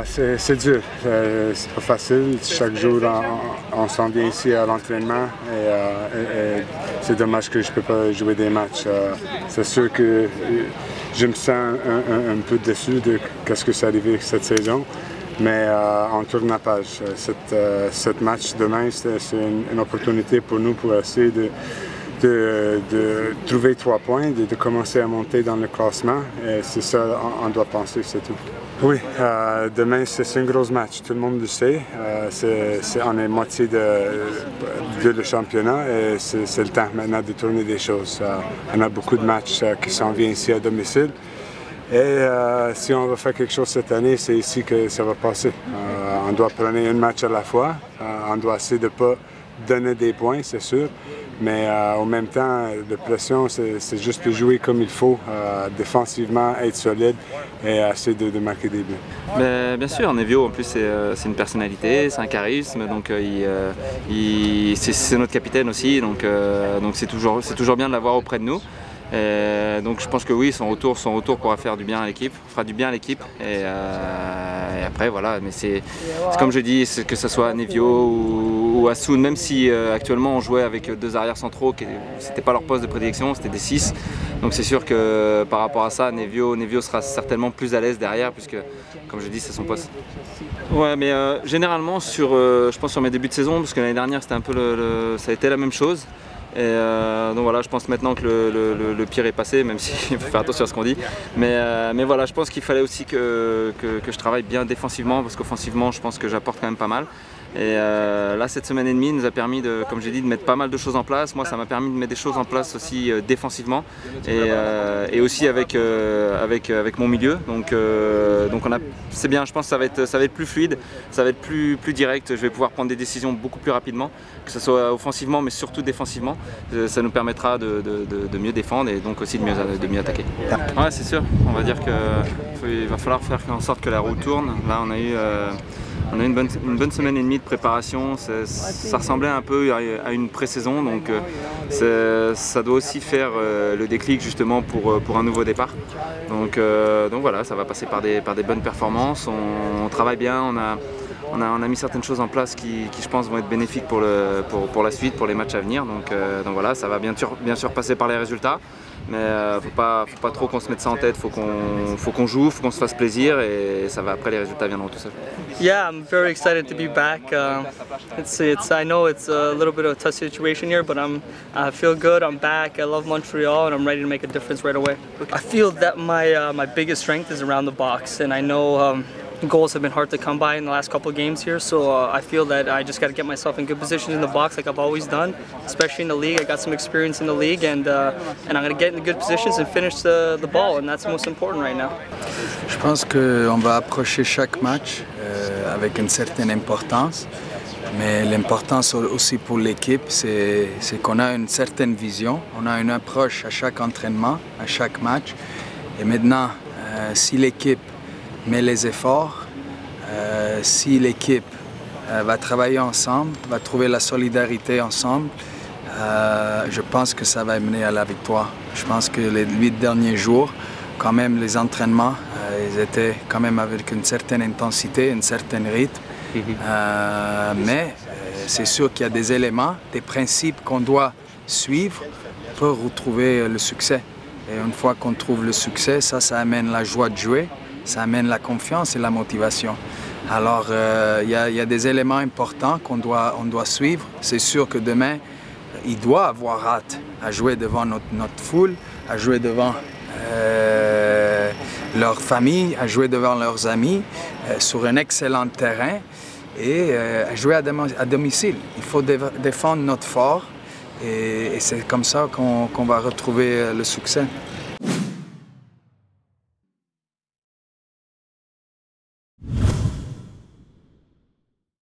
C'est dur, c'est pas facile. Chaque jour, on s'en vient ici à l'entraînement et c'est dommage que je ne peux pas jouer des matchs. C'est sûr que je me sens un peu déçu de ce que c'est arrivé cette saison, mais on tourne la page. Cette match demain, c'est une opportunité pour nous pour essayer de trouver 3 points, de commencer à monter dans le classement. C'est ça on doit penser, c'est tout. Oui, demain c'est un gros match, tout le monde le sait. On est moitié de le championnat et c'est le temps maintenant de tourner des choses. On a beaucoup de matchs qui s'en viennent ici à domicile. Et si on va faire quelque chose cette année, c'est ici que ça va passer. On doit prendre un match à la fois. On doit essayer de ne pas donner des points, c'est sûr. Mais en même temps, la pression, c'est juste de jouer comme il faut, défensivement, être solide et essayer de marquer des buts. Mais bien sûr, Nevio en plus c'est une personnalité, c'est un charisme, donc c'est notre capitaine aussi, donc c'est toujours bien de l'avoir auprès de nous. Et donc je pense que oui, son retour pourra faire du bien à l'équipe, fera du bien à l'équipe. Et après voilà, mais c'est comme je dis, que ce soit Nevio ou Hassoun, même si actuellement on jouait avec 2 arrières centraux, c'était pas leur poste de prédilection, c'était des 6. Donc c'est sûr que par rapport à ça, Nevio sera certainement plus à l'aise derrière, puisque comme je dis, c'est son poste. Ouais, mais généralement je pense sur mes débuts de saison, parce que l'année dernière c'était un peu ça a été la même chose. Et donc voilà, je pense maintenant que le pire est passé, même s'il faut faire attention à ce qu'on dit. Mais voilà, je pense qu'il fallait aussi que je travaille bien défensivement, parce qu'offensivement, je pense que j'apporte quand même pas mal. Et là, cette semaine et demie nous a permis, comme j'ai dit, de mettre pas mal de choses en place. Moi, ça m'a permis de mettre des choses en place aussi défensivement et aussi avec mon milieu. Donc c'est bien, je pense que ça va être plus fluide, ça va être plus direct. Je vais pouvoir prendre des décisions beaucoup plus rapidement, que ce soit offensivement, mais surtout défensivement. Ça nous permettra de mieux défendre et donc aussi de mieux attaquer. Ouais, c'est sûr, on va dire qu'il va falloir faire en sorte que la roue tourne. Là, on a eu une bonne semaine et demie de préparation, ça ressemblait un peu à une pré-saison, donc ça doit aussi faire le déclic justement pour un nouveau départ. Donc voilà, ça va passer par des bonnes performances, on travaille bien, on a mis certaines choses en place qui je pense vont être bénéfiques pour la suite, pour les matchs à venir. Donc voilà, ça va bien sûr passer par les résultats. Mais faut pas trop qu'on se mette ça en tête, faut qu'on joue, faut qu'on se fasse plaisir et ça va, après les résultats viendront tout seuls. Yeah, I'm very excited to be back. I know it's a little bit of a tough situation here, but I feel good. I'm back. I love Montreal, and I'm ready to make a difference right away. I feel that my biggest strength is around the box, and I know goals have been hard to come by in the last couple of games here, so I feel that I just got to get myself in good positions in the box like I've always done, especially in the league. I got some experience in the league, and I'm going to get in good positions and finish the ball, and that's most important right now. Je pense qu'on va approcher chaque match avec une certaine importance, mais l'importance aussi pour l'équipe, c'est qu'on a une certaine vision, on a une approche à chaque entraînement, à chaque match, et maintenant, si l'équipe met les efforts, si l'équipe va travailler ensemble, va trouver la solidarité ensemble, je pense que ça va mener à la victoire. Je pense que les 8 derniers jours, quand même les entraînements, ils étaient quand même avec une certaine intensité, un certain rythme. Mais c'est sûr qu'il y a des éléments, des principes qu'on doit suivre pour retrouver le succès. Et une fois qu'on trouve le succès, ça amène la joie de jouer. Ça amène la confiance et la motivation. Alors, il y a des éléments importants qu'on doit suivre. C'est sûr que demain, ils doivent avoir hâte à jouer devant notre foule, à jouer devant leur famille, à jouer devant leurs amis, sur un excellent terrain et à jouer à domicile. Il faut défendre notre fort et c'est comme ça qu'on va retrouver le succès.